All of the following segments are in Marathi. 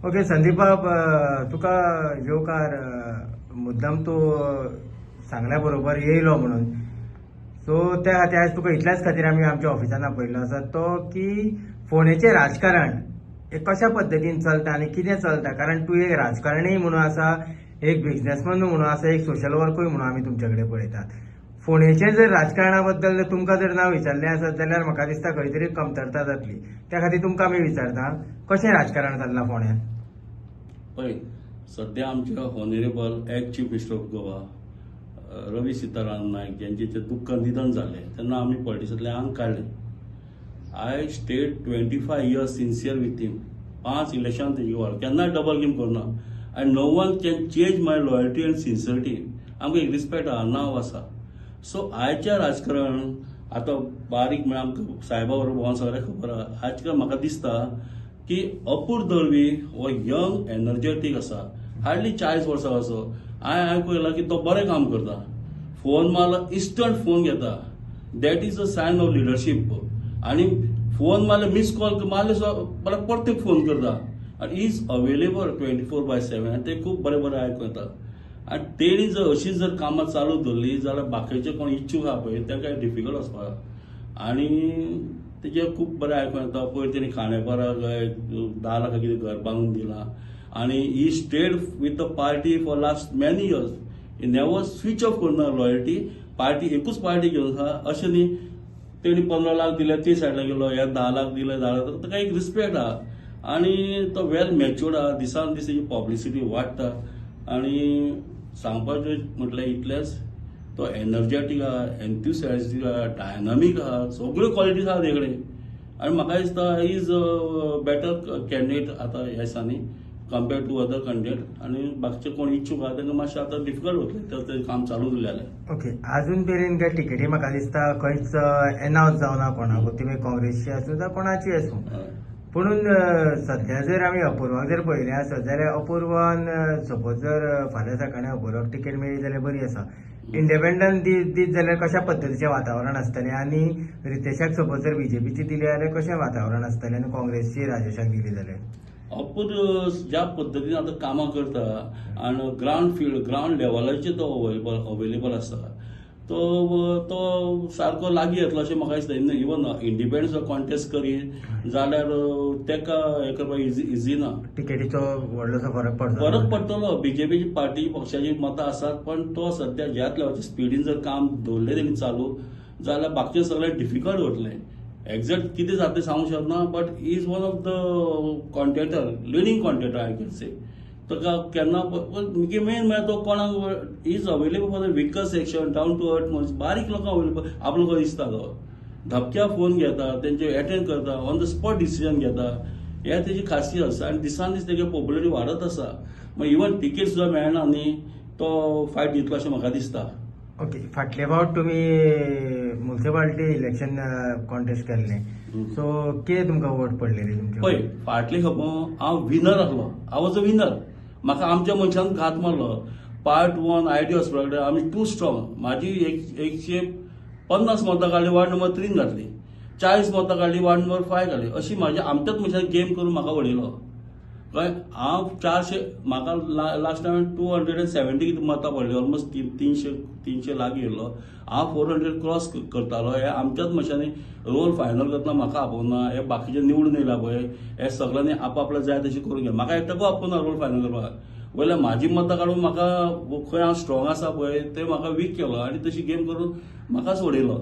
ओके संदीप बाब, तुका येवकार मुद्दाम तू सांगल्या बरोबर येयलो म्हणून. सो त्या खातीर आज तुका इतल्याच खातीर आमी आमच्या ऑफिसान आपयल्लो आसा तो की फोंडेचें राजकारण हे कशा पद्दतीन चलता आनी कितें चलता. कारण तूं एक राजकारणी म्हणून आसा, एक बिझनेसमॅन म्हणून आसा, एक सोशल वर्कूय म्हणून आमी तुमचे कडेन पळयतात. फोंडेचें जर राजकारणा बद्दल तुमकां जर नांव विचारलें आसत जाल्यार म्हाका दिसता खंय तरी कमतरता जातली. त्या खातीर तुमकां आमी विचारता कशें राजकारण चल्लां फोंड्यान. पळय, सध्या आमचे honourable act chief minister of Goa Ravi Sitaraman Naik ज्यांचे दुःख निधन जालें तेन्ना आमी पॉलिटिक्सांतल्यान आंग काडलें. I stayed 25 years sincere with him. 5 election तेजे वर केन्नाय डबल गेम करना. आनी no one can change my loyalty and sincerity. आमकां एक रिस्पेक्ट आहा, नांव आसा. सो आयच्या राजकारण आतां बारीक म्हळ्यार आमकां साहेबा बरोबर भोंवन सगळ्यांक खबर आहा. आजकाल म्हाका दिसता की अपूर दळवी हो यंग एनर्जेटीक आसा, हार्डली 40 वर्सां असो. हांवें आयकूं येयलां की तो बरें काम करता. फोन मारला इन्स्टंट फोन घेता. That is a sign of leadership. आनी फोन मारले, मिस कॉल मारले परत परत फोन करता. आनी इज अवेलेबल 24/7. ते खूब बरें बरें आयकूं येता. आनी तेणी जर अशीच जर कामां चालू दवरली जाल्यार बाकीचे कोण इच्छूक आहा पळय तांकां डिफिकल्ट वचपाक. आनी तेजे खूब बरें आयकूं येता. पयर तेणी खांडेपाराक 10 लाख कितें घर बांदून दिलां. आनी he stayed with the party for last many years. He never switch off करना लॉयल्टी. पार्टी एकूच पार्टी घेवन आहा अशें न्ही. तेणी 15 लाख दिले ते सायडला गेलो, हे 10 लाख दिले 10 लाख. ताका एक रिस्पेक्ट आहा आनी तो वेल मॅच्युर्ड आहा. दिसान दीस तेजी पब्लिसिटी वाडटा. आनी सांगपाचें म्हटल्यार इतलेंच, तो एनर्जेटीक आहा, एन्थुसियास्टीक आहा, डायनामीक आहा, सगळ्यो क्वॉलिटीज आहा तेगेडे. आनी म्हाका दिसता इज बेटर कॅन्डिडेट आतां ह्या दिसांनी कम्पेर्ड टू अदर कॅन्डिडेट. आनी बाकीचे कोण इच्छूक आहा तांकां मातशें आतां डिफिकल्ट वतलें तें काम चालू उरलें जाल्यार. ओके, अजून मेरेन काय टिकेटी म्हाका दिसता खंयच अनावन्स जावना कोणाकूच, ती मागीर काँग्रेसची आसूं जावं कोणाची आसूं. पुणून सध्या जर आमी अपूर्वाक जर पळयलें आसत जाल्यार अपूर्वान सपोज जर फाल्यां सकाळीं अपूर्वाक तिकेट मेळ्ळी जाल्यार बरी आसा. इंडिपेंडंट दीत जाल्यार कशा पद्दतीचें वातावरण आसतलें. आनी रितेशाक सपोज जर बीजेपीची दिली जाल्यार कशें वातावरण आसतलें. आनी काँग्रेसची राजेशाक दिली जाल्यार अपूर ज्या पद्दतीन आतां कामां करता आनी ग्रावंड लेवलाचेर तो अवेलेबल आसा तो सारको लागीं येतलो अशें म्हाका दिसता. इवन इंडिपेंडंट जर कॉन्टेस्ट करी जाल्यार तेका हें करपाक इजी ना. टिकेटीचो व्हडलोसो फरक पडटलो. बीजेपीची पार्टी पक्षाची मतां आसात पण तो सध्या ज्याच लेवलाच्या स्पिडीन जर काम दवरलें तेणी चालू जाल्यार बाकीचें सगळें डिफिकल्ट वतलें. एक्झॅक्ट कितें जाता तें सांगूंक शकना. But is one of the contender, leading contender I can say. ताका केन्ना मेन म्हळ्यार तो कोणाक is available for the weaker section, down to earth मनीस, बारीक लोकांक अवेलेबल. आपलो खंय दिसता तो धपक्या फोन घेता, तेंचे अटेंड करता, ऑन द स्पॉट डिसिजन घेता. हे तेजी खासियत आसा. आनी दिसान दीस तेगे पॉप्युलरिटी वाडत आसा. मागीर इवन टिकेट सुद्दां मेळना न्ही तो फायट दितलो अशें म्हाका दिसता. ओके, फाटले फावट तुमी म्युनिसिपालिटी इलेक्शन कॉन्टेस्ट केल्लें. सो कितें तुमकां वोट पडलेली तुमची. पळय, फाटले खेपो हांव विनर आसलो. हांव वॉज अ विनर. म्हाका आमच्या मनशान घात मारलो. पार्ट 1 आयडी हॉस्पिटल आमी टू स्ट्रॉंग. म्हाजी 150 मतां काडली, वार्ड नंबर 3 घातली. 40 मतां काडली, वार्ड नंबर 5 घातली. अशी म्हाज्या आमच्याच मनशान गेम करून म्हाका उडयलो. कळ्ळें. हांव 400 म्हाका लास्ट टायम 270 मतां पडली. ऑलमोस्ट 300 लागीं येयलो. हांव 400 क्रॉस करतालो. हे आमच्याच मनशांनी रोल फायनल करतना म्हाका आपोवना. हे बाकीचे निवडून येयला पळय हे सगळ्यांनी आपापल्या जाय तशी करून घे. म्हाका एकट्याकूय आपोवना रोल फायनल करपाक. वयल्या म्हाजी मतां काडून म्हाका खंय हांव स्ट्रॉंग आसा पळय ते म्हाका वीक केलो आनी तशी गेम करून म्हाकाच उडयलो.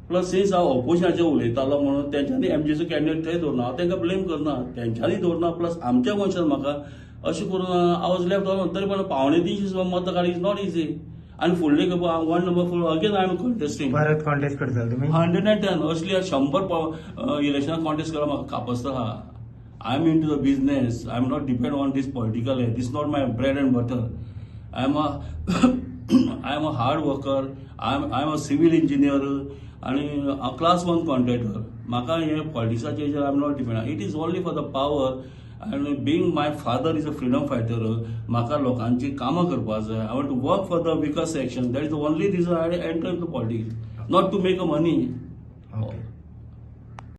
प्लस सिन्स हांव ऑपोजिशनाचेर उलयतालो म्हणून तेंच्यांनी एमजीचो कॅन्डिडेट थंय दवरना. हांव तांकां ब्लेम करना. तेंच्यांनी दवरना प्लस आमच्या मनशान म्हाका अशें करून हांव वॉज लेफ्ट ऑन. तरी पण 250 मतां काडी इज नॉट इजी. आनी फुडले खेपो हांव 1 number 4 again I am contesting. परत कॉन्टेस्ट करतले तुमी 110 असली 100 इलेक्शनाक कॉन्टेस्ट करपाक म्हाका कापस्त आहा. I am into the business. I am not depend on this political. This not my bread and butter. I am a hard worker. I am a civil engineer आनी क्लास 1 कॉन्ट्रॅक्टर. म्हाका हे पॉलिटिक्साचे हेजेर I am not depend. It is only for the power. And being my father is a freedom fighter, म्हाका लोकांची कामां करपाक जाय. I want to work for the weaker section. That is the only reason I enter into politics, not to make a money.